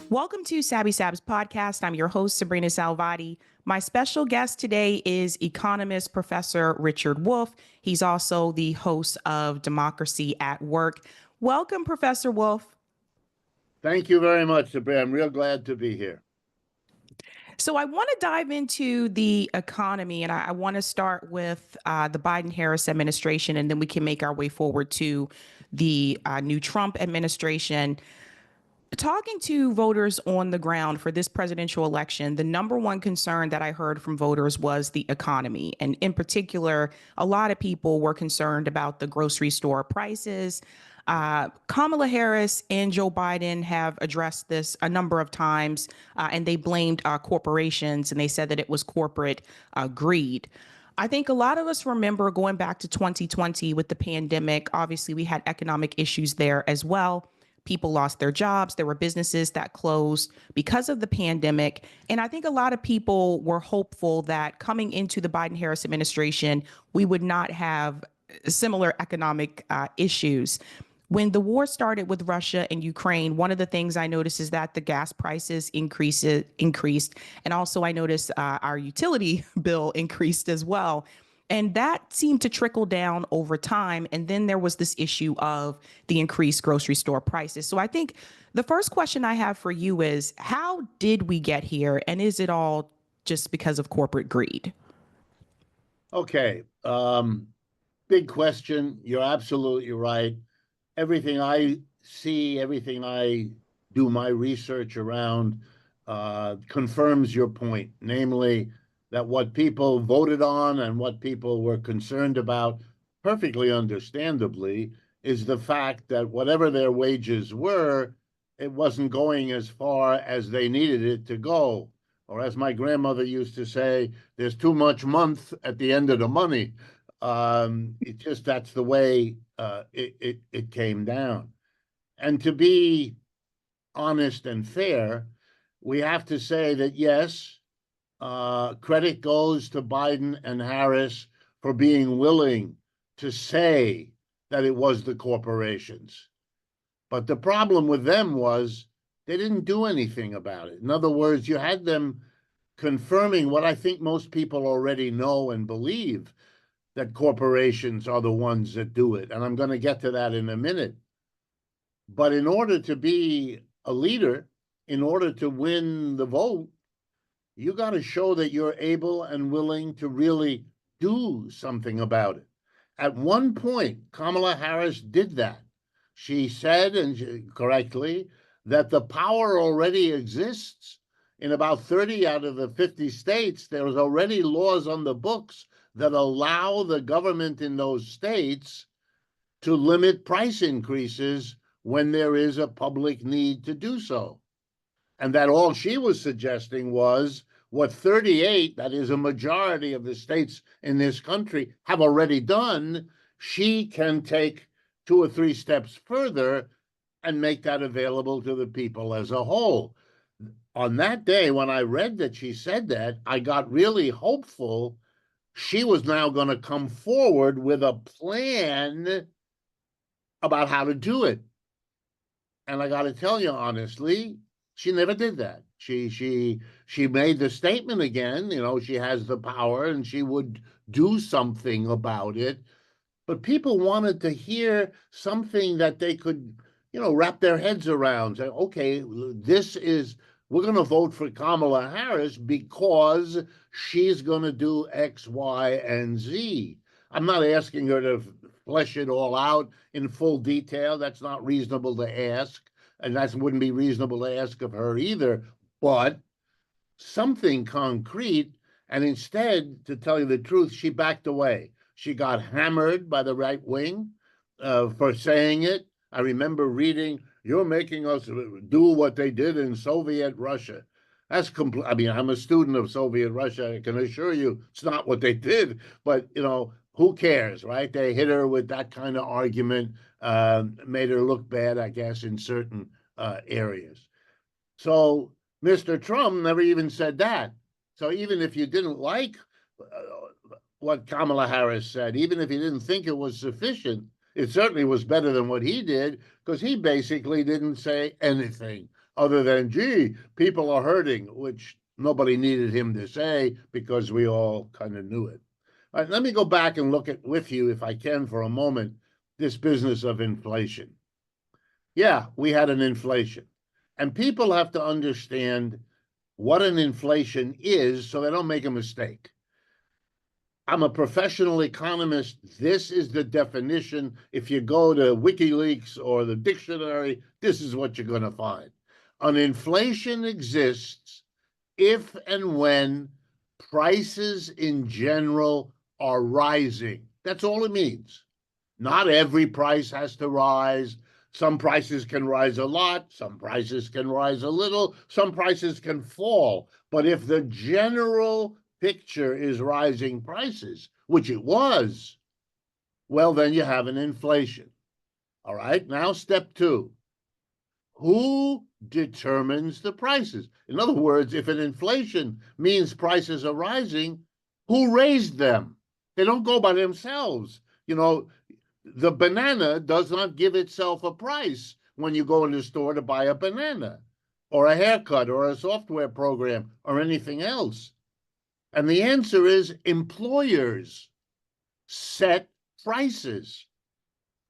Welcome to Sabs podcast. I'm your host, sabrinasalvati. My special guest today is economist Professor Richard Wolff. He's also the host of Democracy at Work. Welcome, Professor Wolff. Thank you very much, Sabrina. I'm real glad to be here. So I want to dive into the economy, and I want to start with the Biden-Harris administration, and then we can make our way forward to the new Trump administration. Talking to voters on the ground for this presidential election, the number one concern that I heard from voters was the economy. And in particular, a lot of people were concerned about the grocery store prices. Kamala Harris and Joe Biden have addressed this a number of times, and they blamed corporations, and they said that it was corporate greed. I think a lot of us remember going back to 2020 with the pandemic. Obviously, we had economic issues there as well. People lost their jobs. There were businesses that closed because of the pandemic. And I think a lot of people were hopeful that coming into the Biden-Harris administration, we would not have similar economic issues. When the war started with Russia and Ukraine, one of the things I noticed is that the gas prices increased. And also I noticed our utility bill increased as well. And that seemed to trickle down over time. And then there was this issue of the increased grocery store prices. So I think the first question I have for you is, how did we get here? And is it all just because of corporate greed? Okay. Big question. You're absolutely right. Everything I see, everything I do my research around confirms your point, namely that what people voted on and what people were concerned about, perfectly understandably, is the fact that whatever their wages were, it wasn't going as far as they needed it to go. Or as my grandmother used to say, there's too much month at the end of the money. It just, that's the way it came down. And to be honest and fair, we have to say that, yes, credit goes to Biden and Harris for being willing to say that it was the corporations. But the problem with them was they didn't do anything about it. In other words, you had them confirming what I think most people already know and believe, that corporations are the ones that do it. And I'm going to get to that in a minute. But in order to be a leader, in order to win the vote, you got to show that you're able and willing to really do something about it. At one point, Kamala Harris did that. She said, and correctly, that the power already exists. In about 30 out of the 50 states, there's already laws on the books that allow the government in those states to limit price increases when there is a public need to do so. And that all she was suggesting was what 38, that is a majority of the states in this country, have already done. She can take 2 or 3 steps further and make that available to the people as a whole. On that day, when I read that she said that, I got really hopeful. She was now going to come forward with a plan about how to do it. And I got to tell you honestly, she never did that. She made the statement again, she has the power and she would do something about it. But people wanted to hear something that they could, wrap their heads around. Say, okay, we're going to vote for Kamala Harris because she's going to do X, Y, and Z. I'm not asking her to flesh it all out in full detail. That's not reasonable to ask. And that wouldn't be reasonable to ask of her either. But something concrete. And instead, to tell you the truth, she backed away. She got hammered by the right wing for saying it. I remember reading, you're making us do what they did in Soviet Russia. That's complete. I mean, I'm a student of Soviet Russia. I can assure you it's not what they did. But, who cares, right? They hit her with that kind of argument, made her look bad, I guess, in certain areas. So Mr. Trump never even said that. So even if you didn't like what Kamala Harris said, even if you didn't think it was sufficient, It certainly was better than what he did, because he basically didn't say anything other than, gee, people are hurting, which nobody needed him to say because we all kind of knew it. All right, let me go back and look at with you, if I can, for a moment, this business of inflation. Yeah, we had an inflation. And people have to understand what an inflation is so they don't make a mistake. I'm a professional economist. This is the definition. If you go to WikiLeaks or the dictionary, this is what you're going to find. An inflation exists if and when prices in general are rising. That's all it means. Not every price has to rise. Some prices can rise a lot, some prices can rise a little, some prices can fall. But if the general picture is rising prices, which it was, well, then you have an inflation. All right, now step two. Who determines the prices? In other words, if an inflation means prices are rising, who raised them? They don't go by themselves. The banana does not give itself a price when you go in the store to buy a banana or a haircut or a software program or anything else. And the answer is employers set prices.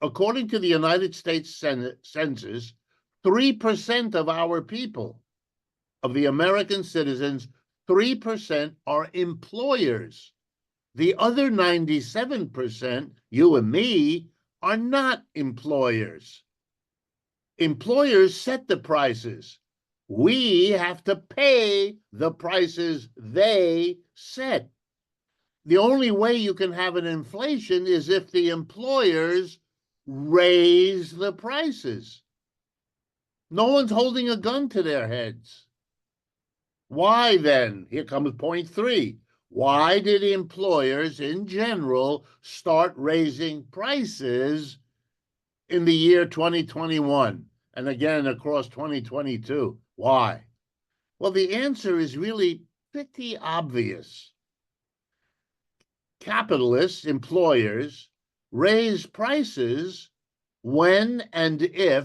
According to the United States Census, 3% of our people, of the American citizens, 3% are employers. The other 97%, you and me, are not employers. Employers set the prices. We have to pay the prices they set. The only way you can have an inflation is if the employers raise the prices. No one's holding a gun to their heads. Why then? Here comes point three. Why did employers in general start raising prices in the year 2021 and again across 2022? Why? Well, the answer is really pretty obvious. Capitalists, employers, raise prices when and if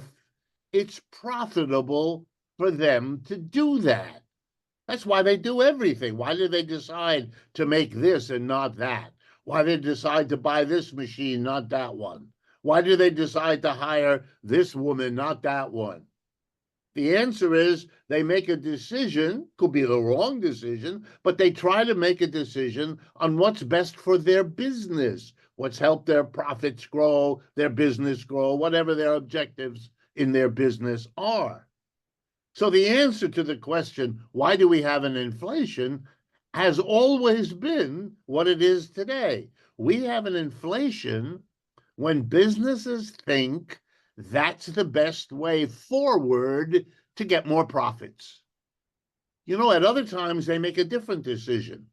it's profitable for them to do that. That's why they do everything. Why did they decide to make this and not that? Why did they decide to buy this machine, not that one? Why did they decide to hire this woman, not that one? The answer is they make a decision, could be the wrong decision, but they try to make a decision on what's best for their business, what's helped their profits grow, their business grow, whatever their objectives in their business are. So the answer to the question, why do we have an inflation, has always been what it is today. We have an inflation when businesses think that's the best way forward to get more profits. At other times they make a different decision.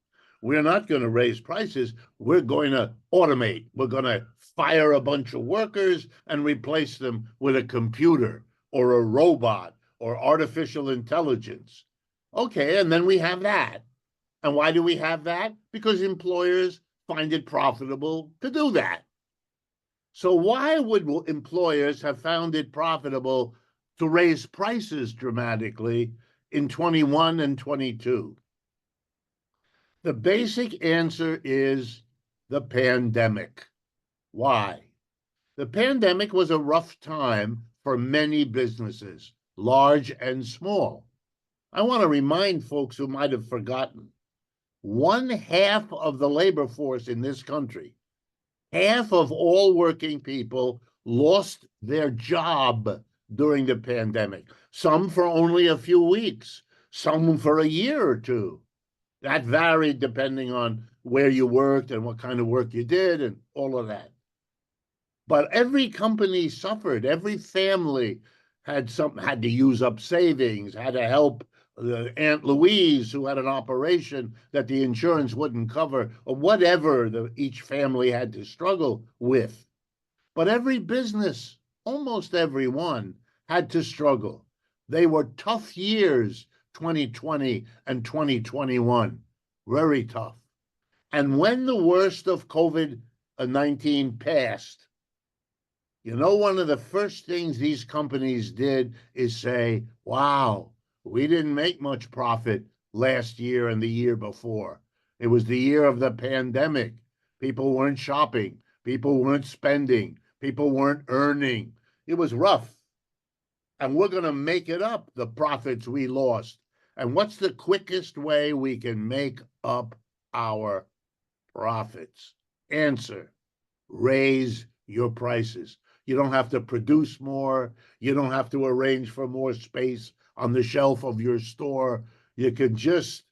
We're not going to raise prices. We're going to automate. We're going to fire a bunch of workers and replace them with a computer or a robot or artificial intelligence. Okay, and then we have that. And why do we have that? Because employers find it profitable to do that. So why would employers have found it profitable to raise prices dramatically in 21 and 22? The basic answer is the pandemic. Why? The pandemic was a rough time for many businesses, large and small. I want to remind folks who might have forgotten, 1/2 of the labor force in this country, half of all working people, lost their job during the pandemic. Some for only a few weeks, some for a year or two. That varied depending on where you worked and what kind of work you did and all of that. But every company suffered. Every family had to use up savings, had to help Aunt Louise, who had an operation that the insurance wouldn't cover, or whatever each family had to struggle with. But every business, almost every one, had to struggle. They were tough years, 2020 and 2021, very tough. And when the worst of COVID-19 passed, You know, one of the first things these companies did is say, wow, we didn't make much profit last year and the year before. It was the year of the pandemic. People weren't shopping. People weren't spending. People weren't earning. It was rough. And we're going to make it up, the profits we lost. And what's the quickest way we can make up our profits? Answer: raise your prices. You don't have to produce more. You don't have to arrange for more space on the shelf of your store. You can just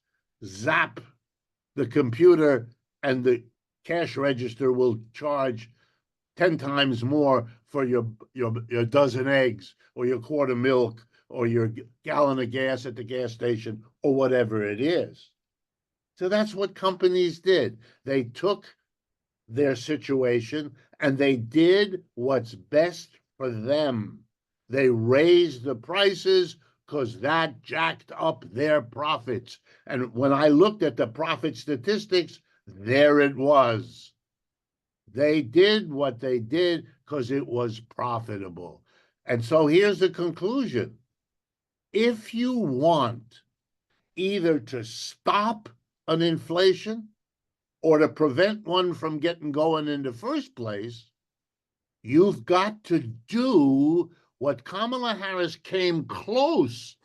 zap the computer and the cash register will charge 10 times more for your dozen eggs or your quart of milk or your gallon of gas at the gas station or whatever it is. So that's what companies did. They took their situation and they did what's best for them. They raised the prices because that jacked up their profits. And when I looked at the profit statistics, there it was. They did what they did because it was profitable. And so here's the conclusion. If you want either to stop an inflation or to prevent one from getting going in the first place, you've got to do what Kamala Harris came close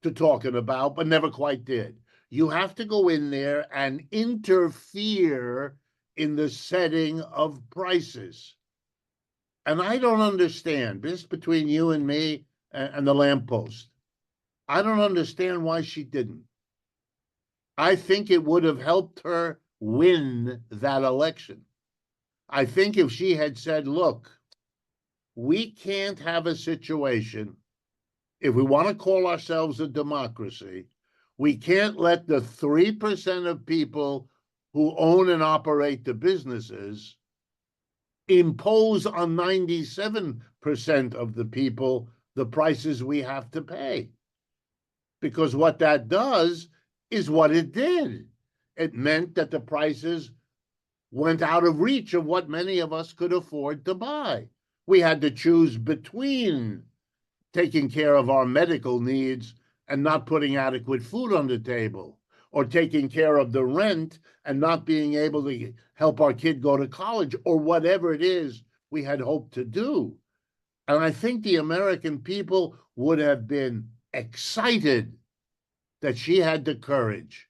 to talking about, but never quite did. You have to go in there and interfere in the setting of prices. And I don't understand, this between you and me and the lamppost, I don't understand why she didn't. I think it would have helped her win that election. I think if she had said, look, we can't have a situation, if we want to call ourselves a democracy, we can't let the 3% of people who own and operate the businesses impose on 97% of the people the prices we have to pay. Because what that does is what it did. It meant that the prices went out of reach of what many of us could afford to buy. We had to choose between taking care of our medical needs and not putting adequate food on the table, or taking care of the rent and not being able to help our kid go to college, or whatever it is we had hoped to do. And I think the American people would have been excited that she had the courage.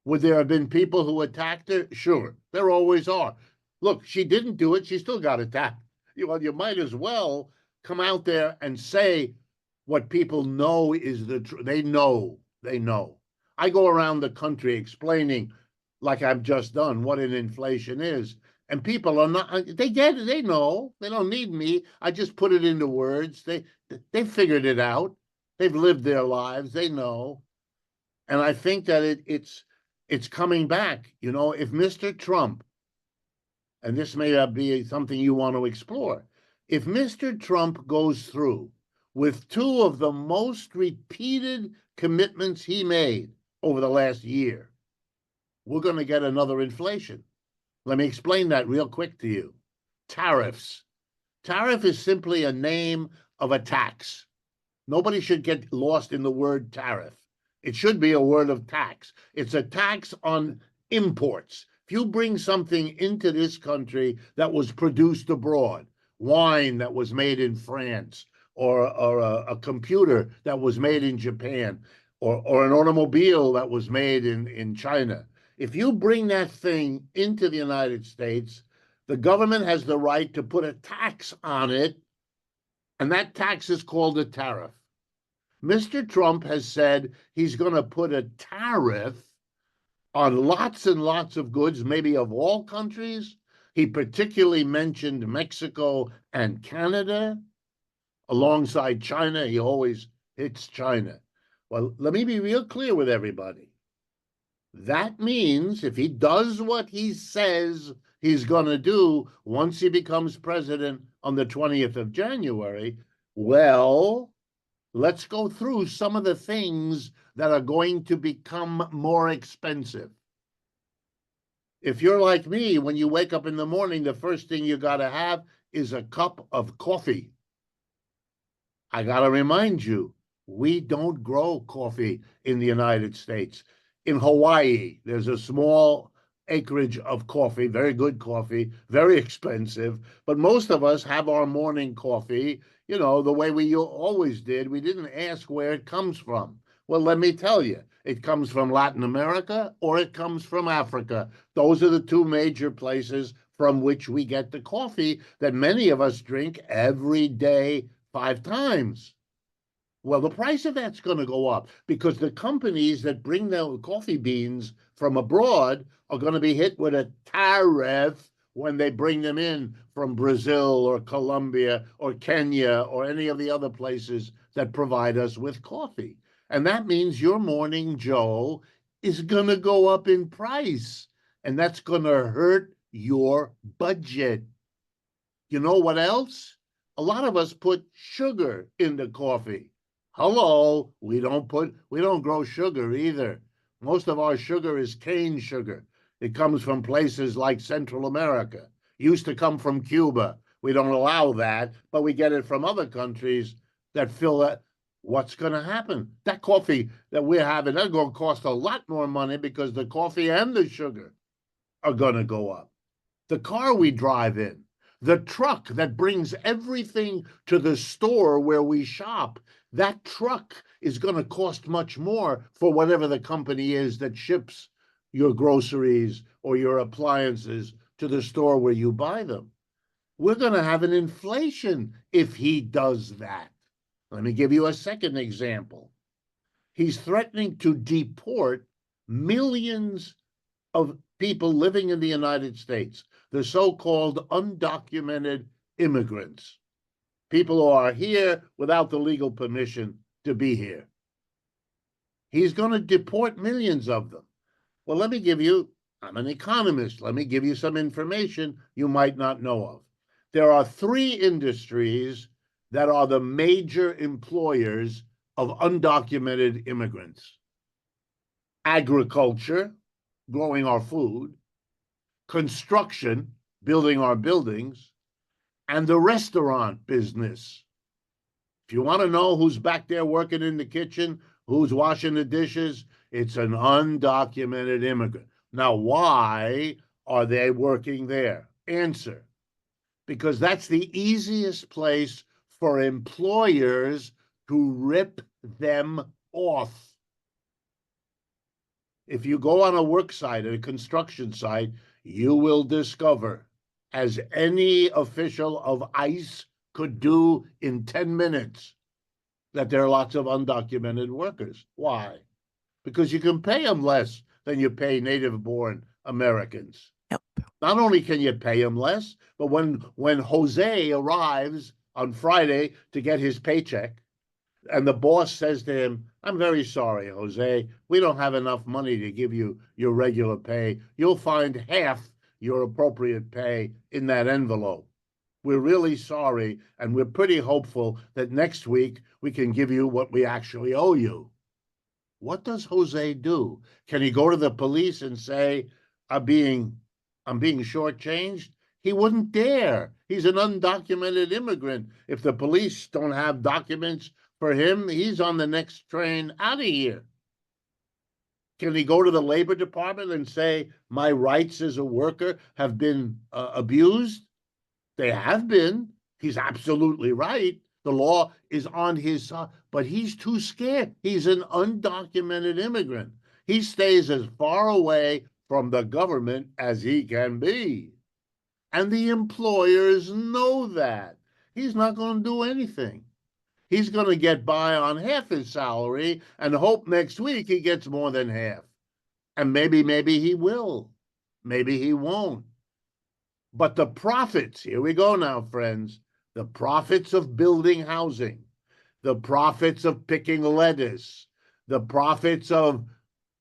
Would there have been people who attacked her? Sure, there always are. Look, she didn't do it. She still got attacked. Well, you might as well come out there and say what people know is the truth. They know. I go around the country explaining, like I've just done, what an inflation is. And people are not, they get it. They know. They don't need me. I just put it into words. They figured it out. They've lived their lives. They know. And I think that it's coming back. You know, if Mr. Trump, and this may be something you want to explore, if Mr. Trump goes through with two of the most repeated commitments he made over the last year, we're going to get another inflation. Let me explain that real quick to you. Tariffs. Tariff is simply a name of a tax. Nobody should get lost in the word tariff. It should be a word of tax. It's a tax on imports. If you bring something into this country that was produced abroad, wine that was made in France, or a computer that was made in Japan, or an automobile that was made in China, if you bring that thing into the United States, the government has the right to put a tax on it, and that tax is called a tariff. Mr. Trump has said he's going to put a tariff on lots and lots of goods, maybe of all countries. He particularly mentioned Mexico and Canada. Alongside China, he always hits China. Well, let me be real clear with everybody. That means if he does what he says he's going to do once he becomes president on the 20th of January, well, let's go through some of the things that are going to become more expensive. If you're like me, when you wake up in the morning, the first thing you got to have is a cup of coffee. I got to remind you, we don't grow coffee in the United States. In Hawaii, there's a small acreage of coffee, very good coffee, very expensive. But most of us have our morning coffee, the way we always did. We didn't ask where it comes from. Well, let me tell you, it comes from Latin America or it comes from Africa. Those are the two major places from which we get the coffee that many of us drink every day 5 times. Well, the price of that's going to go up because the companies that bring the coffee beans from abroad are going to be hit with a tariff when they bring them in from Brazil or Colombia or Kenya or any of the other places that provide us with coffee. And that means your Morning Joe is going to go up in price, and that's going to hurt your budget. You know what else? A lot of us put sugar in the coffee. Hello, we don't grow sugar either. Most of our sugar is cane sugar. It comes from places like Central America. It used to come from Cuba. We don't allow that, but we get it from other countries that fill that. What's going to happen? That coffee that we're having, that's going to cost a lot more money because the coffee and the sugar are going to go up. The car we drive in, the truck that brings everything to the store where we shop, that truck is going to cost much more for whatever the company is that ships your groceries or your appliances to the store where you buy them. We're going to have an inflation if he does that. Let me give you a second example. He's threatening to deport millions of people living in the United States, the so-called undocumented immigrants, people who are here without the legal permission to be here. He's going to deport millions of them. Well, I'm an economist. Let me give you some information you might not know of. There are 3 industries that are the major employers of undocumented immigrants: agriculture, growing our food; construction, building our buildings; and the restaurant business. If you want to know who's back there working in the kitchen, who's washing the dishes, it's an undocumented immigrant. Now, why are they working there? Answer: because that's the easiest place for employers to rip them off. If you go on a work site, a construction site, you will discover, as any official of ICE could do in 10 minutes, that there are lots of undocumented workers. Why? Because you can pay them less than you pay native-born Americans. Yep. Not only can you pay him less, but when Jose arrives on Friday to get his paycheck, and the boss says to him, "I'm very sorry, Jose, we don't have enough money to give you your regular pay. You'll find half your appropriate pay in that envelope. We're really sorry, and we're pretty hopeful that next week we can give you what we actually owe you." What does Jose do? Can he go to the police and say, I'm being shortchanged? He wouldn't dare. He's an undocumented immigrant. If the police don't have documents for him, he's on the next train out of here. Can he go to the Labor Department and say, my rights as a worker have been abused? They have been. He's absolutely right. The law is on his side, but he's too scared. He's an undocumented immigrant. He stays as far away from the government as he can be. And the employers know that. He's not going to do anything. He's going to get by on half his salary and hope next week he gets more than half. And maybe he will. Maybe he won't. But the profits, here we go now, friends, the profits of building housing, the profits of picking lettuce, the profits of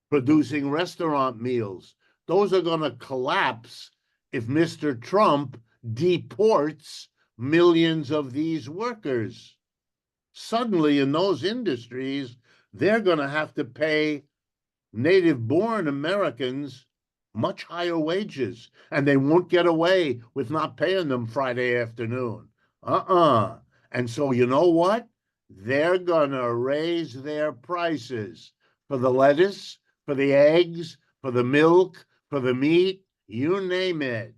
producing restaurant meals, those are going to collapse if Mr. Trump deports millions of these workers. Suddenly, in those industries, they're going to have to pay native-born Americans much higher wages, and they won't get away with not paying them Friday afternoon. And so you know what? They're gonna raise their prices for the lettuce, for the eggs, for the milk, for the meat, you name it.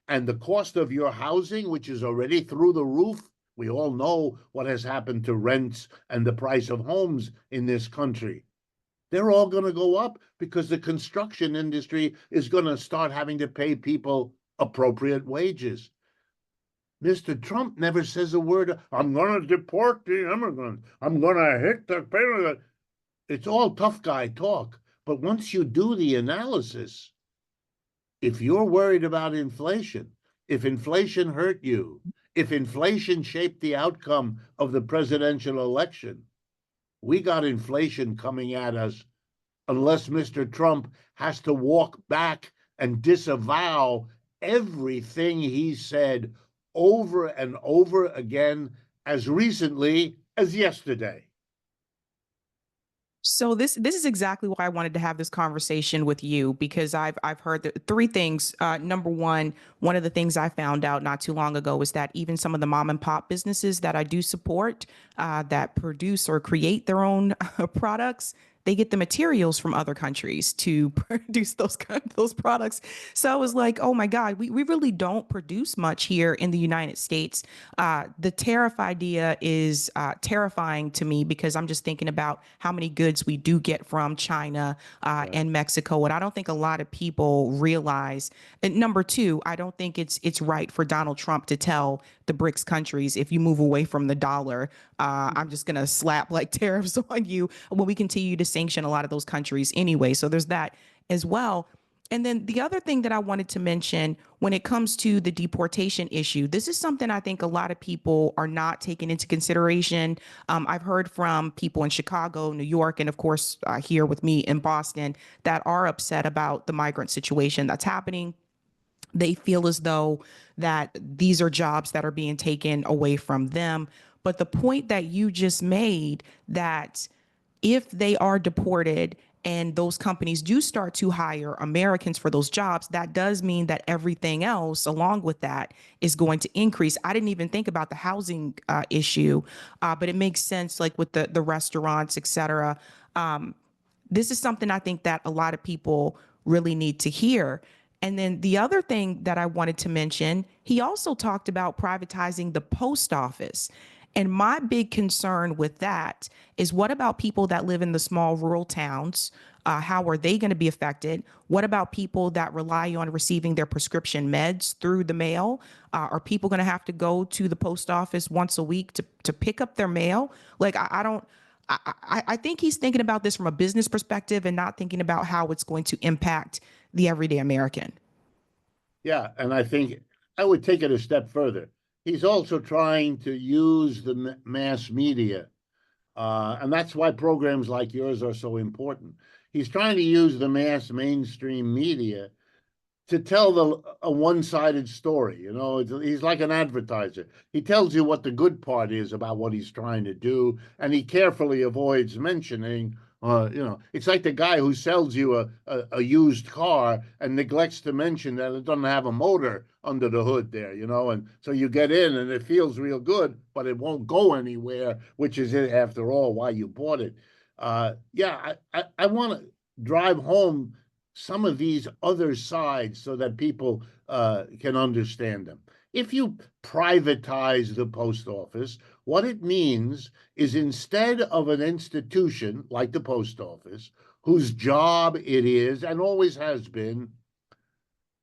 And the cost of your housing, which is already through the roof, we all know what has happened to rents and the price of homes in this country. They're all going to go up because the construction industry is going to start having to pay people appropriate wages. Mr. Trump never says a word. I'm going to deport the immigrants. I'm going to hit the payment. It's all tough guy talk. But once you do the analysis, if you're worried about inflation, if inflation hurt you, if inflation shaped the outcome of the presidential election, we got inflation coming at us unless Mr. Trump has to walk back and disavow everything he said over and over again as recently as yesterday. So this is exactly why I wanted to have this conversation with you, because I've heard three things. Number one of the things I found out not too long ago is that even some of the mom and pop businesses that I do support, that produce or create their own products, they get the materials from other countries to produce those products. So I was like, oh my God, we really don't produce much here in the United States. The tariff idea is terrifying to me because I'm just thinking about how many goods we do get from China Right. and Mexico, and I don't think a lot of people realize. And number two, I don't think it's right for Donald Trump to tell the BRICS countries, if you move away from the dollar, I'm just going to slap like tariffs on you when we continue to sanction a lot of those countries anyway. So there's that as well. And then the other thing that I wanted to mention when it comes to the deportation issue, this is something I think a lot of people are not taking into consideration. I've heard from people in Chicago, New York, and of course, here with me in Boston that are upset about the migrant situation that's happening. They feel as though that these are jobs that are being taken away from them. But the point that you just made, that if they are deported and those companies do start to hire Americans for those jobs, that does mean that everything else along with that is going to increase. I didn't even think about the housing issue, but it makes sense, like with the restaurants, et cetera. This is something I think that a lot of people really need to hear. And then the other thing that I wanted to mention, he also talked about privatizing the post office. And my big concern with that is, what about people that live in the small rural towns? How are they going to be affected? What about people that rely on receiving their prescription meds through the mail? Are people going to have to go to the post office once a week to pick up their mail? Like, I don't. I think he's thinking about this from a business perspective and not thinking about how it's going to impact the everyday American. Yeah, and I think I would take it a step further. He's also trying to use the mass media, and that's why programs like yours are so important. He's trying to use the mass mainstream media to tell a one-sided story. You know, he's like an advertiser. He tells you what the good part is about what he's trying to do, and he carefully avoids mentioning. It's like the guy who sells you a used car and neglects to mention that it doesn't have a motor under the hood there, and so you get in and it feels real good, but it won't go anywhere, which is it after all why you bought it. Yeah, I want to drive home some of these other sides so that people can understand them. If you privatize the post office, what it means is, instead of an institution like the post office, whose job it is and always has been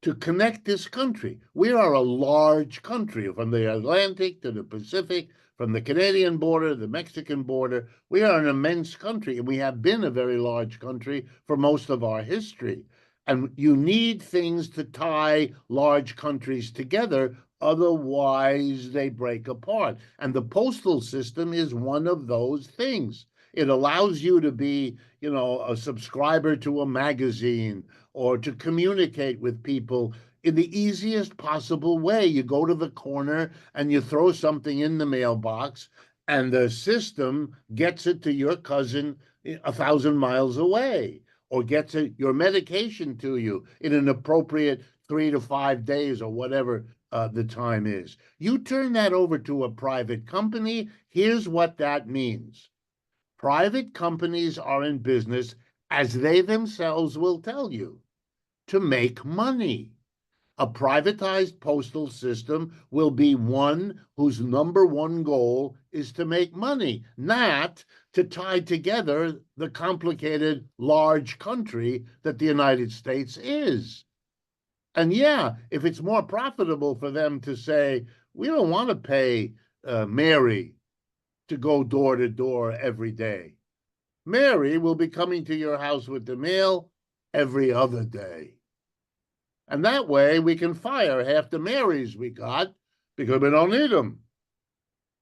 to connect this country. We are a large country, from the Atlantic to the Pacific, from the Canadian border, the Mexican border. We are an immense country, and we have been a very large country for most of our history. And you need things to tie large countries together, otherwise they break apart. And the postal system is one of those things. It allows you to be, a subscriber to a magazine, or to communicate with people in the easiest possible way. You go to the corner and you throw something in the mailbox, and the system gets it to your cousin 1,000 miles away. or gets your medication to you in an appropriate 3 to 5 days or whatever the time is. You turn that over to a private company, here's what that means. Private companies are in business, as they themselves will tell you, to make money. A privatized postal system will be one whose number one goal is to make money, not to tie together the complicated large country that the United States is. And yeah, if it's more profitable for them to say, we don't want to pay Mary to go door to door every day. Mary will be coming to your house with the mail every other day. And that way we can fire half the Marys we got because we don't need them.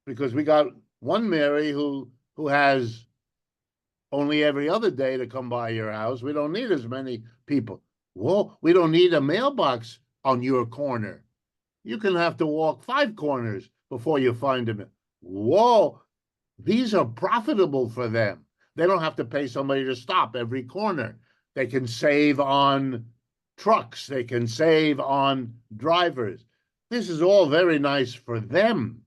Because we got one Mary who has only every other day to come by your house. We don't need as many people. Well, we don't need a mailbox on your corner. You can have to walk 5 corners before you find them. Whoa, these are profitable for them. They don't have to pay somebody to stop every corner. They can save on trucks. They can save on drivers. This is all very nice for them,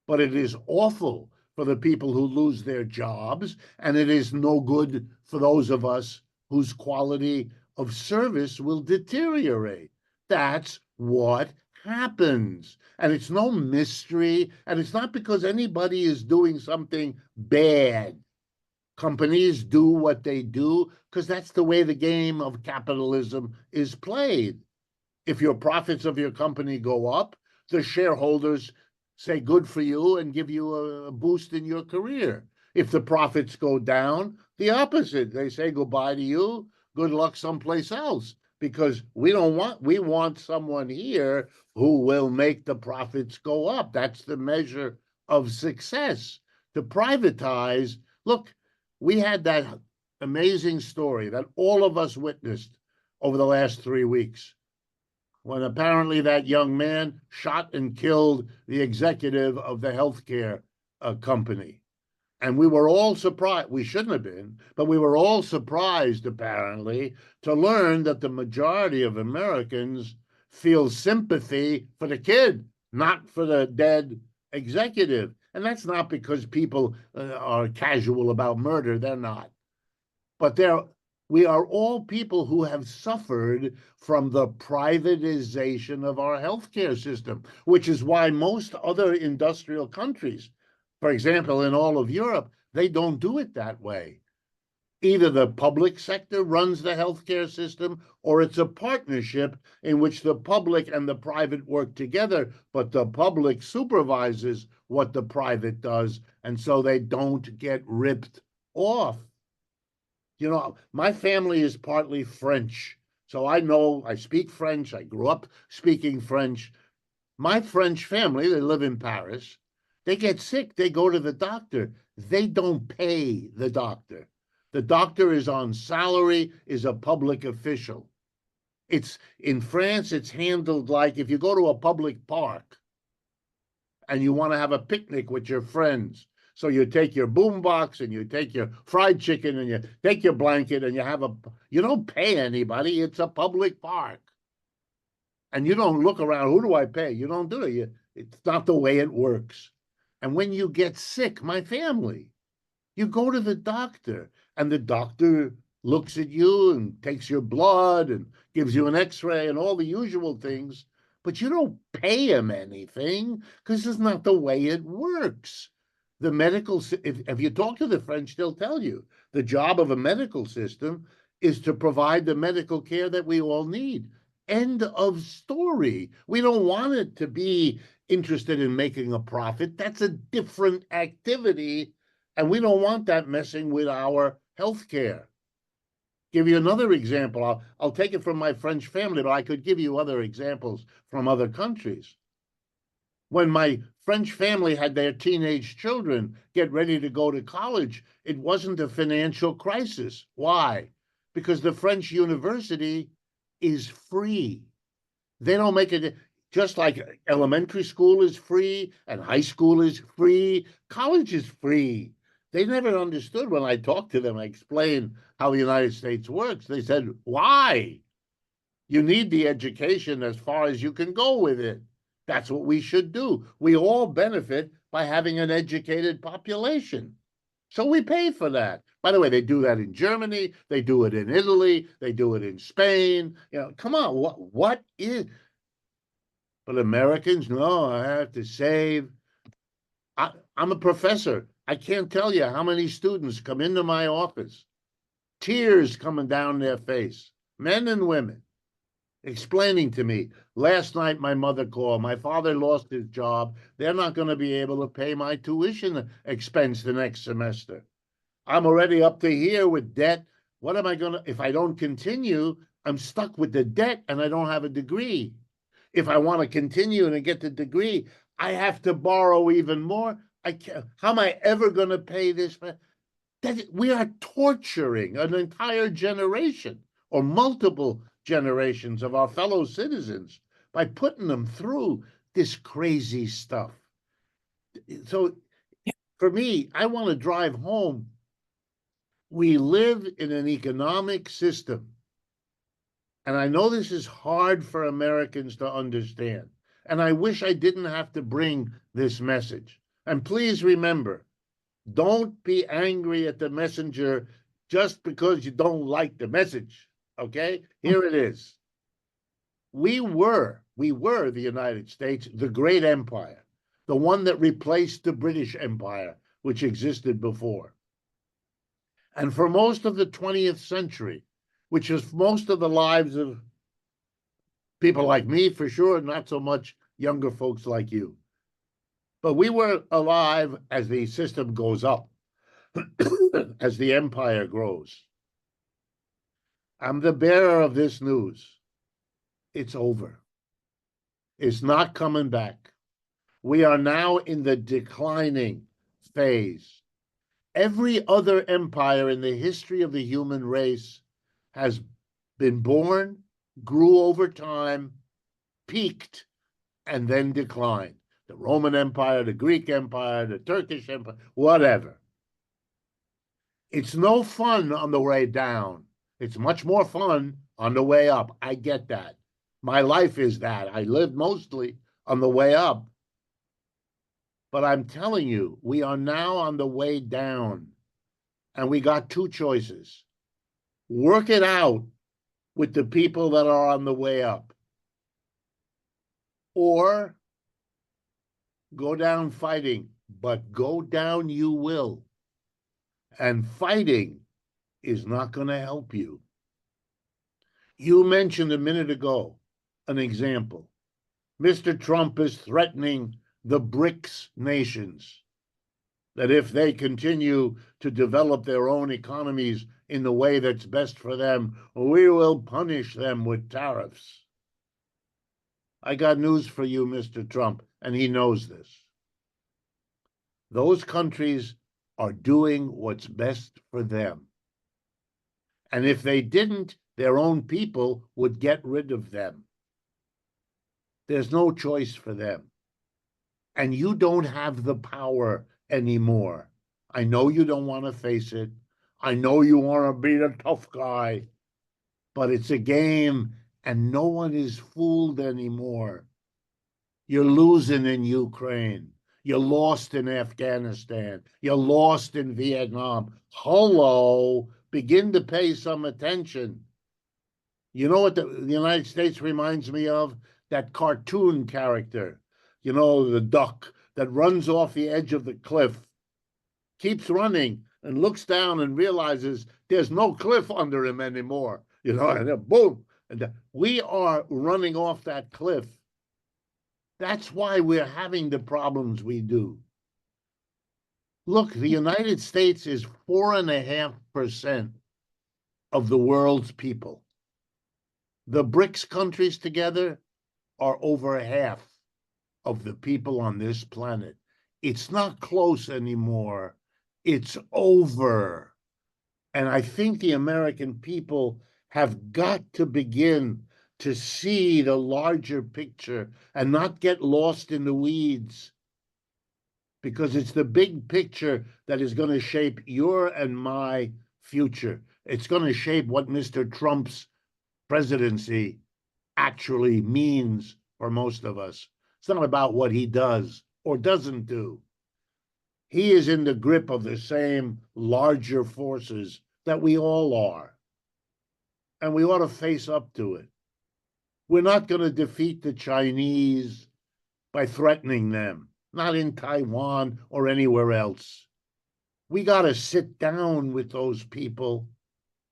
but it is awful for the people who lose their jobs, and it is no good for those of us whose quality of service will deteriorate. That's what happens. And it's no mystery, and it's not because anybody is doing something bad. Companies do what they do because that's the way the game of capitalism is played. If your profits of your company go up, the shareholders say good for you and give you a boost in your career. If the profits go down, the opposite. They say goodbye to you, good luck someplace else, because we want someone here who will make the profits go up. That's the measure of success. To privatize, look, we had that amazing story that all of us witnessed over the last 3 weeks, when apparently that young man shot and killed the executive of the healthcare company. And we were all surprised. We shouldn't have been, but we were all surprised, apparently, to learn that the majority of Americans feel sympathy for the kid, not for the dead executive. And that's not because people are casual about murder. They're not. But we are all people who have suffered from the privatization of our healthcare system, which is why most other industrial countries, for example, in all of Europe, they don't do it that way. Either the public sector runs the healthcare system, or it's a partnership in which the public and the private work together, but the public supervises what the private does, and so they don't get ripped off. You know, my family is partly French, so I speak French. I grew up speaking French. My French family, they live in Paris. They get sick, they go to the doctor. They don't pay the doctor. The doctor is on salary, is a public official. It's in France, it's handled like if you go to a public park and you want to have a picnic with your friends. So you take your boombox and you take your fried chicken and you take your blanket and you don't pay anybody. It's a public park. And you don't look around, who do I pay? You don't do it. It's not the way it works. And when you get sick, my family, you go to the doctor, and the doctor looks at you and takes your blood and gives you an x-ray and all the usual things, but you don't pay him anything because it's not the way it works. The medical, if you talk to the French, they'll tell you the job of a medical system is to provide the medical care that we all need. End of story. We don't want it to be interested in making a profit. That's a different activity, and we don't want that messing with our health care. Give you another example. I'll take it from my French family, but I could give you other examples from other countries. When my French family had their teenage children get ready to go to college, it wasn't a financial crisis. Why? Because the French university is free. They don't make it, just like elementary school is free and high school is free, college is free. They never understood when I talked to them. I explained how the United States works. They said, why? You need the education as far as you can go with it. That's what we should do. We all benefit by having an educated population. So we pay for that. By the way, they do that in Germany, they do it in Italy, they do it in Spain. Come on, what is? But Americans, no, I have to save. I'm a professor. I can't tell you how many students come into my office, tears coming down their face, men and women, explaining to me, last night my mother called, my father lost his job. They're not going to be able to pay my tuition expense the next semester. I'm already up to here with debt. What am I going to, if I don't continue, I'm stuck with the debt and I don't have a degree. If I want to continue and get the degree, I have to borrow even more. I can't, how am I ever going to pay this? We are torturing an entire generation or multiple generations of our fellow citizens by putting them through this crazy stuff. So for me, I want to drive home. We live in an economic system, and I know this is hard for Americans to understand, and I wish I didn't have to bring this message. And please remember, don't be angry at the messenger just because you don't like the message, okay? Here it is. We were the United States, the great empire, the one that replaced the British Empire, which existed before. And for most of the 20th century, which is most of the lives of people like me, for sure, not so much younger folks like you. But we were alive as the system goes up, as the empire grows. I'm the bearer of this news. It's over. It's not coming back. We are now in the declining phase. Every other empire in the history of the human race has been born, grew over time, peaked, and then declined. The Roman Empire, the Greek Empire, the Turkish Empire, whatever. It's no fun on the way down. It's much more fun on the way up. I get that. My life is that. I live mostly on the way up. But I'm telling you, we are now on the way down. And we got two choices. Work it out with the people that are on the way up. Or go down fighting, but go down you will. And fighting is not going to help you. You mentioned a minute ago an example. Mr. Trump is threatening the Brics nations that if they continue to develop their own economies in the way that's best for them, we will punish them with tariffs. I got news for you, Mr. Trump, and he knows this. Those countries are doing what's best for them. And if they didn't, their own people would get rid of them. There's no choice for them. And you don't have the power anymore. I know you don't want to face it. I know you want to be the tough guy, but it's a game and no one is fooled anymore. You're losing in Ukraine. You're lost in Afghanistan. You're lost in Vietnam. Hello, begin to pay some attention. You know what the United States reminds me of? That cartoon character, you know, the duck that runs off the edge of the cliff, keeps running and looks down and realizes there's no cliff under him anymore, you know, and then boom. And we are running off that cliff. That's why we're having the problems we do. Look, the United States is 4.5% of the world's people. The BRICS countries together are over half of the people on this planet. It's not close anymore. It's over. And I think the American people have got to begin to see the larger picture and not get lost in the weeds. because it's the big picture that is going to shape your and my future. It's going to shape what Mr. Trump's presidency actually means for most of us. It's not about what he does or doesn't do. He is in the grip of the same larger forces that we all are, and we ought to face up to it. We're not going to defeat the Chinese by threatening them, not in Taiwan or anywhere else. We got to sit down with those people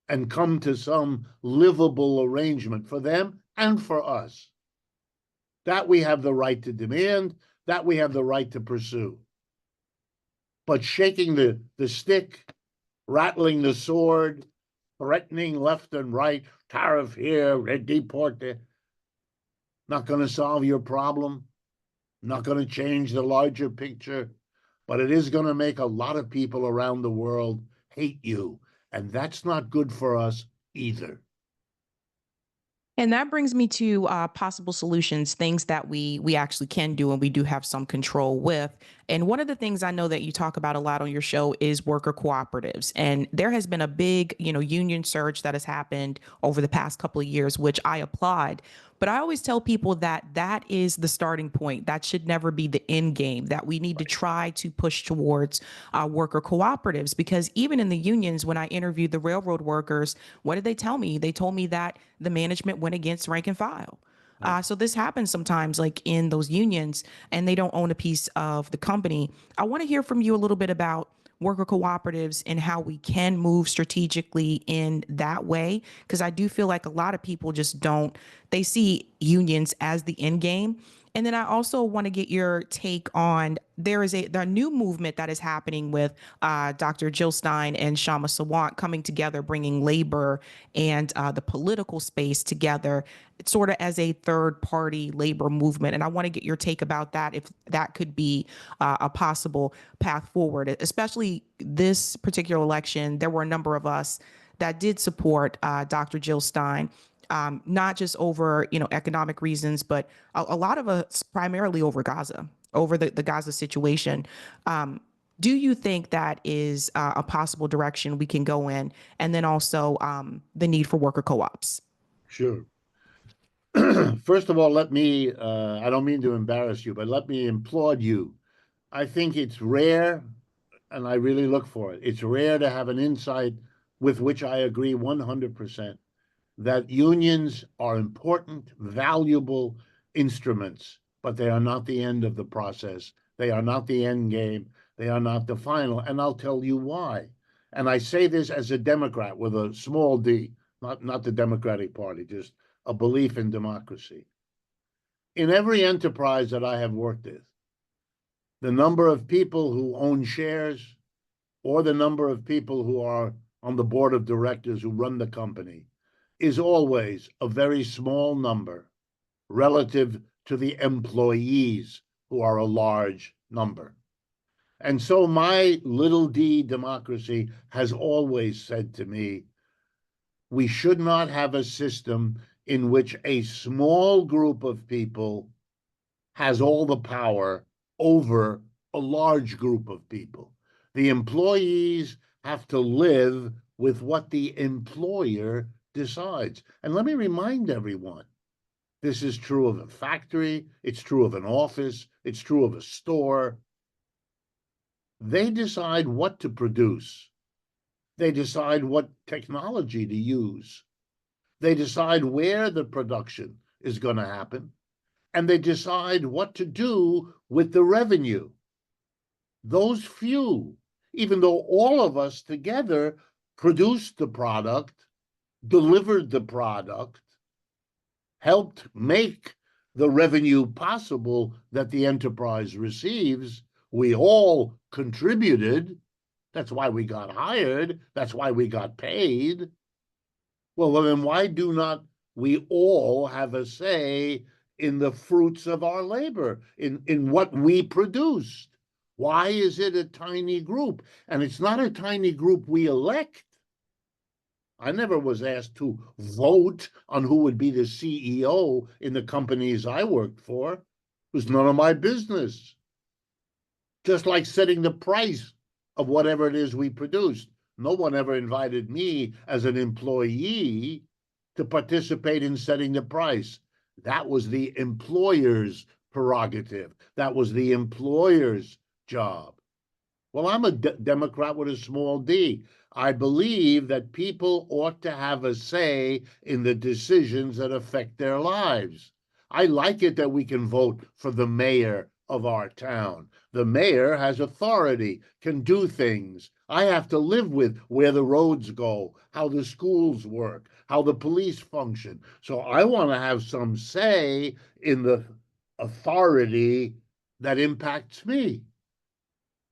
and come to some livable arrangement for them and for us. That we have the right to demand, that we have the right to pursue. But shaking the stick, rattling the sword, threatening left and right, tariff here, deport there, not going to solve your problem, not going to change the larger picture, but it is going to make a lot of people around the world hate you. And that's not good for us either. And that brings me to possible solutions, things that we actually can do and we do have some control with. And one of the things I know that you talk about a lot on your show is worker cooperatives. And there has been a big, union surge that has happened over the past couple of years, which I applaud. But I always tell people that that is the starting point. That should never be the end game, that we need to try to push towards worker cooperatives. Because even in the unions, when I interviewed the railroad workers, what did they tell me? They told me that the management went against rank and file. So this happens sometimes, like in those unions, and they don't own a piece of the company. I want to hear from you a little bit about worker cooperatives and how we can move strategically in that way, because I do feel like a lot of people just don't, they see unions as the end game. And then I also want to get your take on, there is the new movement that is happening with Dr. Jill Stein and Shama Sawant coming together, bringing labor and the political space together, sort of as a third party labor movement. And I want to get your take about that, if that could be a possible path forward, especially this particular election. There were a number of us that did support Dr. Jill Stein, not just over economic reasons, but a lot of us primarily over Gaza, over the Gaza situation. Do you think that is a possible direction we can go in? And then also the need for worker co-ops. Sure. First of all, let me, I don't mean to embarrass you, but let me applaud you. I think it's rare, and I really look for it. It's rare to have an insight with which I agree 100%, that unions are important, valuable instruments, but they are not the end of the process. They are not the end game. They are not the final. And I'll tell you why. And I say this as a Democrat with a small d, not the Democratic Party, just a belief in democracy. In every enterprise that I have worked with, the number of people who own shares or the number of people who are on the board of directors who run the company is always a very small number relative to the employees, who are a large number. And so my little d democracy has always said to me, we should not have a system in which a small group of people has all the power over a large group of people. The employees have to live with what the employer decides. And let me remind everyone, this is true of a factory, it's true of an office, it's true of a store. They decide what to produce. They decide what technology to use. They decide where the production is going to happen. And they decide what to do with the revenue. Those few, even though all of us together produced the product, delivered the product, helped make the revenue possible that the enterprise receives, we all contributed. That's why we got hired. That's why we got paid. Well, then why do not we all have a say in the fruits of our labor, in what we produced? Why is it a tiny group? And it's not a tiny group we elect. I never was asked to vote on who would be the CEO in the companies I worked for. It was none of my business. just like setting the price of whatever it is we produced. No one ever invited me as an employee to participate in setting the price. That was the employer's prerogative. That was the employer's job. Well, I'm a Democrat with a small d. I believe that people ought to have a say in the decisions that affect their lives. I like it that we can vote for the mayor of our town. The mayor has authority, can do things. I have to live with where the roads go, how the schools work, how the police function. So I want to have some say in the authority that impacts me.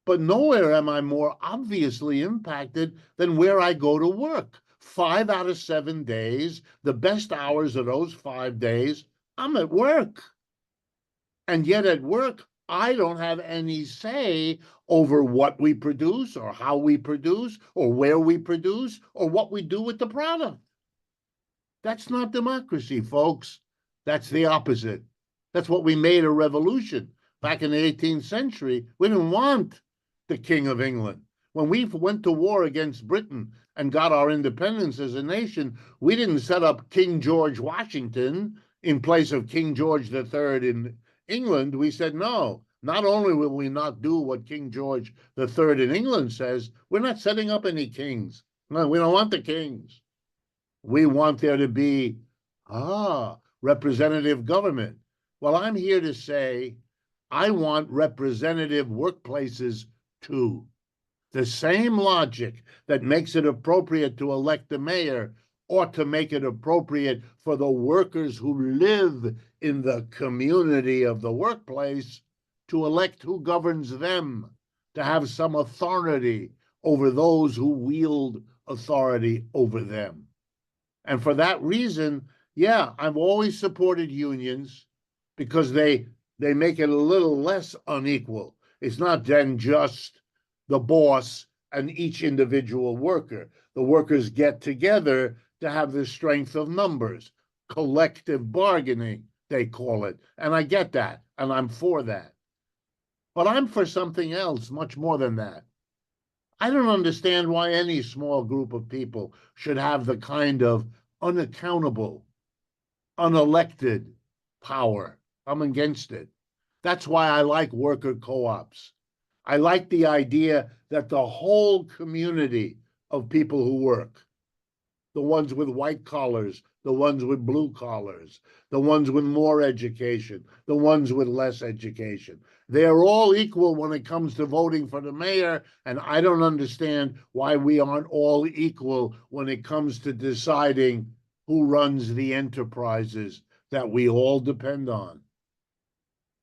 But nowhere am I more obviously impacted than where I go to work. 5 out of 7 days, the best hours of those 5 days, I'm at work. And yet at work, I don't have any say over what we produce or how we produce or where we produce or what we do with the product. That's not democracy, folks. That's the opposite. That's what we made a revolution. Back in the 18th century, we didn't want the King of England. When we went to war against Britain and got our independence as a nation, we didn't set up King George Washington in place of King George III in England. We said, no, not only will we not do what King George III in England says, we're not setting up any kings. No, we don't want the kings. We want there to be, representative government. Well, I'm here to say I want representative workplaces too. The same logic that makes it appropriate to elect the mayor ought to make it appropriate for the workers who live in the community of the workplace to elect who governs them, to have some authority over those who wield authority over them. And for that reason, yeah, I've always supported unions because they make it a little less unequal. It's not then just the boss and each individual worker. The workers get together to have the strength of numbers, collective bargaining, they call it. And I get that, and I'm for that. But I'm for something else, much more than that. I don't understand why any small group of people should have the kind of unaccountable, unelected power. I'm against it. That's why I like worker co-ops. I like the idea that the whole community of people who work, the ones with white collars, the ones with blue collars, the ones with more education, the ones with less education, they're all equal when it comes to voting for the mayor, and I don't understand why we aren't all equal when it comes to deciding who runs the enterprises that we all depend on.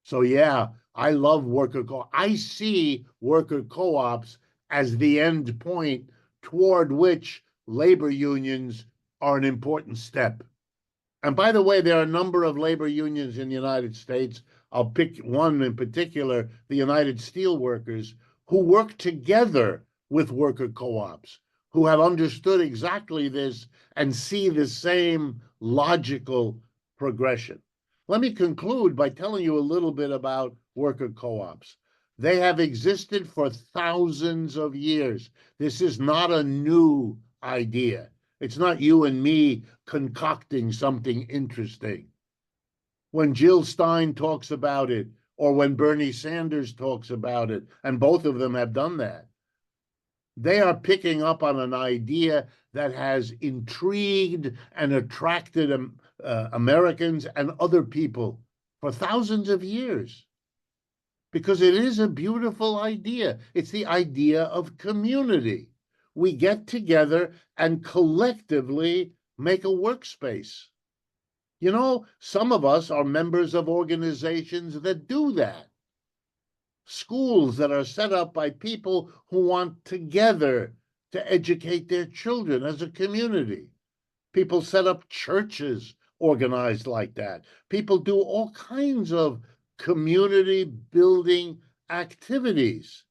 So yeah, I love worker co-ops. I see worker co-ops as the end point toward which labor unions are an important step. And by the way, there are a number of labor unions in the United States. I'll pick one in particular, the United Steelworkers, who work together with worker co-ops, who have understood exactly this and see the same logical progression. Let me conclude by telling you a little bit about worker co-ops. They have existed for thousands of years. This is not a new idea. It's not you and me concocting something interesting. When Jill Stein talks about it, or when Bernie Sanders talks about it, and both of them have done that, they are picking up on an idea that has intrigued and attracted Americans and other people for thousands of years. Because it is a beautiful idea. It's the idea of community. We get together and collectively make a workspace. You know, some of us are members of organizations that do that. Schools that are set up by people who want together to educate their children as a community. People set up churches organized like that. People do all kinds of community building activities.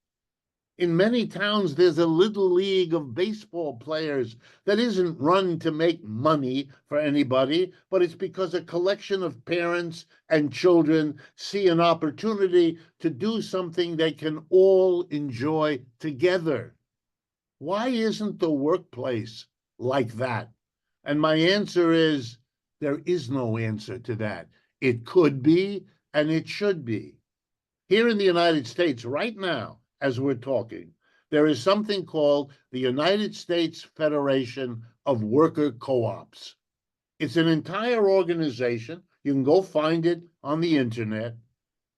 In many towns, there's a little league of baseball players that isn't run to make money for anybody, but it's because a collection of parents and children see an opportunity to do something they can all enjoy together. Why isn't the workplace like that? And my answer is there is no answer to that. It could be, and it should be. Here in the United States, right now, as we're talking, there is something called the United States Federation of Worker Co-ops. It's an entire organization, you can go find it on the internet,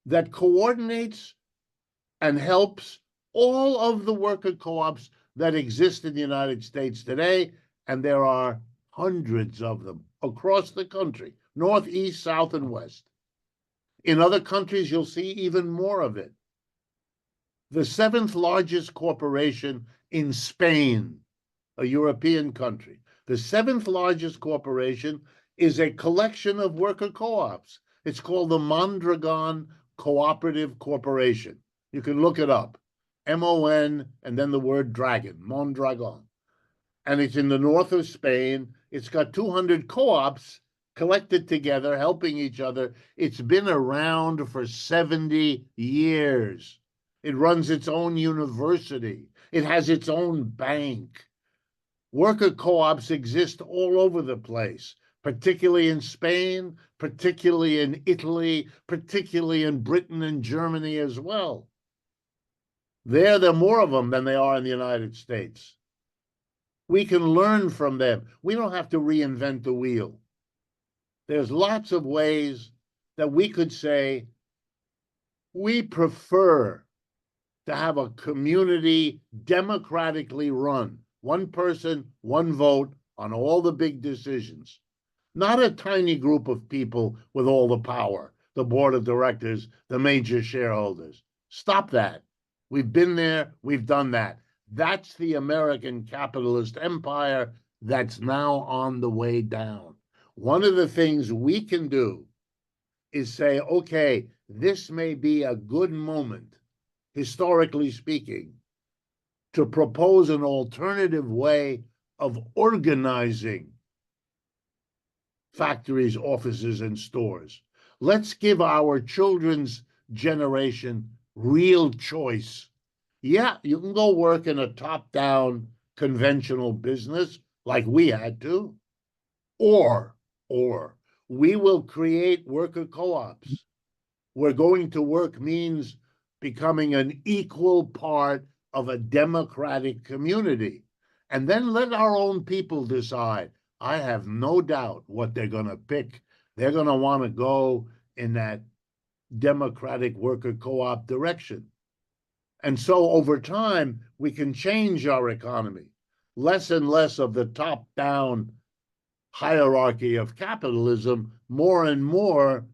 that coordinates and helps all of the worker co-ops that exist in the United States today, and there are hundreds of them across the country, north, east, south, and west. In other countries, you'll see even more of it. The seventh largest corporation in Spain, a European country, the seventh largest corporation is a collection of worker co-ops. It's called the Mondragon Cooperative Corporation. You can look it up. M-O-N, and then the word dragon, Mondragon. And it's in the north of Spain. It's got 200 co-ops collected together, helping each other. It's been around for 70 years. It runs its own university. It has its own bank. Worker co-ops exist all over the place, particularly in Spain, particularly in Italy, particularly in Britain and Germany as well. There are more of them than they are in the United States. We can learn from them. We don't have to reinvent the wheel. There's lots of ways that we could say we prefer to have a community democratically run, one person, one vote on all the big decisions, not a tiny group of people with all the power, the board of directors, the major shareholders. Stop that. We've been there, we've done that. That's the American capitalist empire that's now on the way down. One of the things we can do is say, okay, this may be a good moment, historically speaking, to propose an alternative way of organizing factories, offices, and stores. Let's give our children's generation real choice. Yeah, you can go work in a top-down conventional business like we had to, or we will create worker co-ops where going to work means becoming an equal part of a democratic community. And then let our own people decide. I have no doubt what they're going to pick. They're going to want to go in that democratic worker co-op direction. And so over time, we can change our economy. Less and less of the top-down hierarchy of capitalism, more and more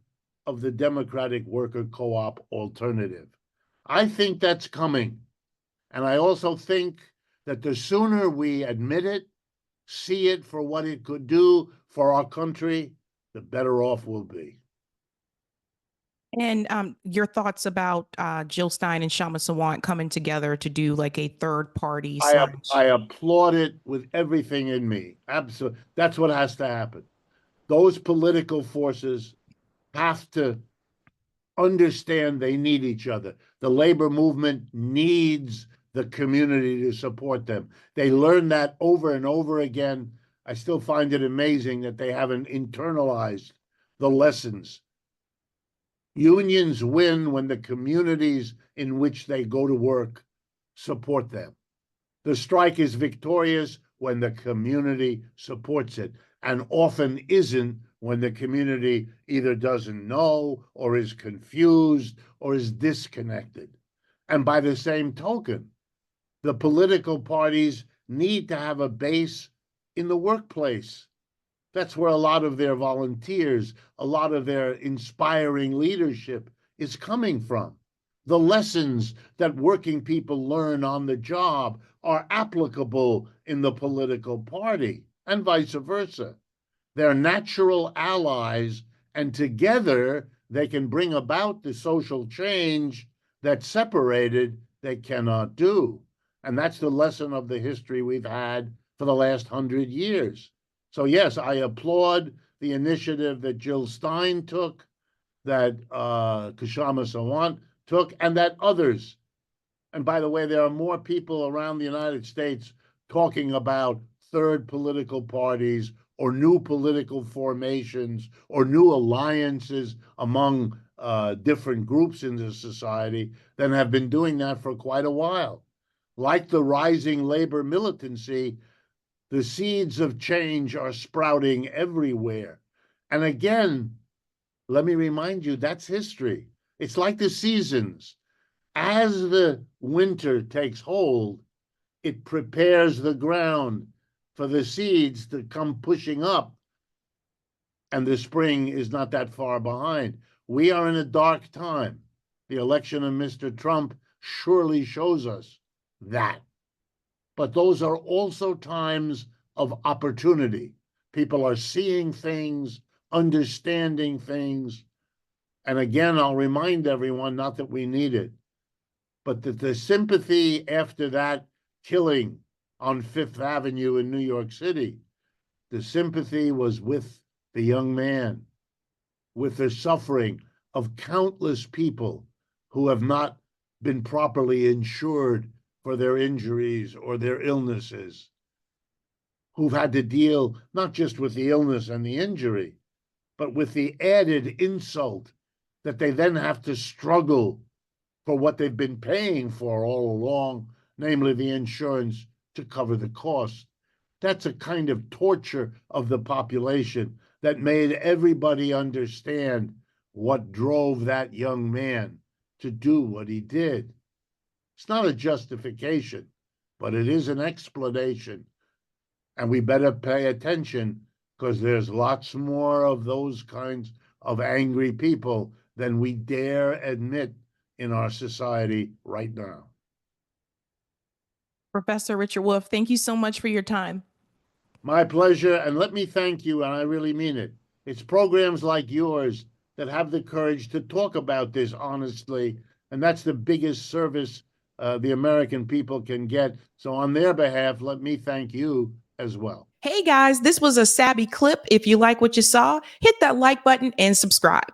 of the democratic worker co-op alternative. I think that's coming. And I also think that the sooner we admit it, see it for what it could do for our country, the better off we'll be. And your thoughts about Jill Stein and Shama Sawant coming together to do like a third party I slash. applaud it with everything in me. Absolutely. That's what has to happen. Those political forces have to understand they need each other. The labor movement needs the community to support them. They learn that over and over again. I still find it amazing that they haven't internalized the lessons. Unions win when the communities in which they go to work support them. The strike is victorious when the community supports it, and often isn't when the community either doesn't know or is confused or is disconnected. And by the same token, the political parties need to have a base in the workplace. That's where a lot of their volunteers, a lot of their inspiring leadership is coming from. The lessons that working people learn on the job are applicable in the political party and vice versa. They're natural allies, and together they can bring about the social change that separated they cannot do. And that's the lesson of the history we've had for the last 100 years. So, yes, I applaud the initiative that Jill Stein took, that Kshama Sawant took, and that others. And by the way, there are more people around the United States talking about third political parties or new political formations or new alliances among different groups in the society than have been doing that for quite a while. Like the rising labor militancy, the seeds of change are sprouting everywhere. And again, let me remind you, that's history. It's like the seasons. As the winter takes hold, it prepares the ground for the seeds to come pushing up, and the spring is not that far behind. We are in a dark time. The election of Mr. Trump surely shows us that. But those are also times of opportunity. People are seeing things, understanding things. And again, I'll remind everyone, not that we need it, but that the sympathy after that killing on Fifth Avenue in New York City, the sympathy was with the young man, with the suffering of countless people who have not been properly insured for their injuries or their illnesses, who've had to deal not just with the illness and the injury, but with the added insult that they then have to struggle for what they've been paying for all along, namely the insurance to cover the cost. That's a kind of torture of the population that made everybody understand what drove that young man to do what he did. It's not a justification, but it is an explanation. And we better pay attention, because there's lots more of those kinds of angry people than we dare admit in our society right now. Professor Richard Wolff, thank you so much for your time. My pleasure. And let me thank you, and I really mean it. It's programs like yours that have the courage to talk about this honestly. And that's the biggest service the American people can get. So on their behalf, let me thank you as well. Hey guys, this was a Sabby clip. If you like what you saw, hit that like button and subscribe.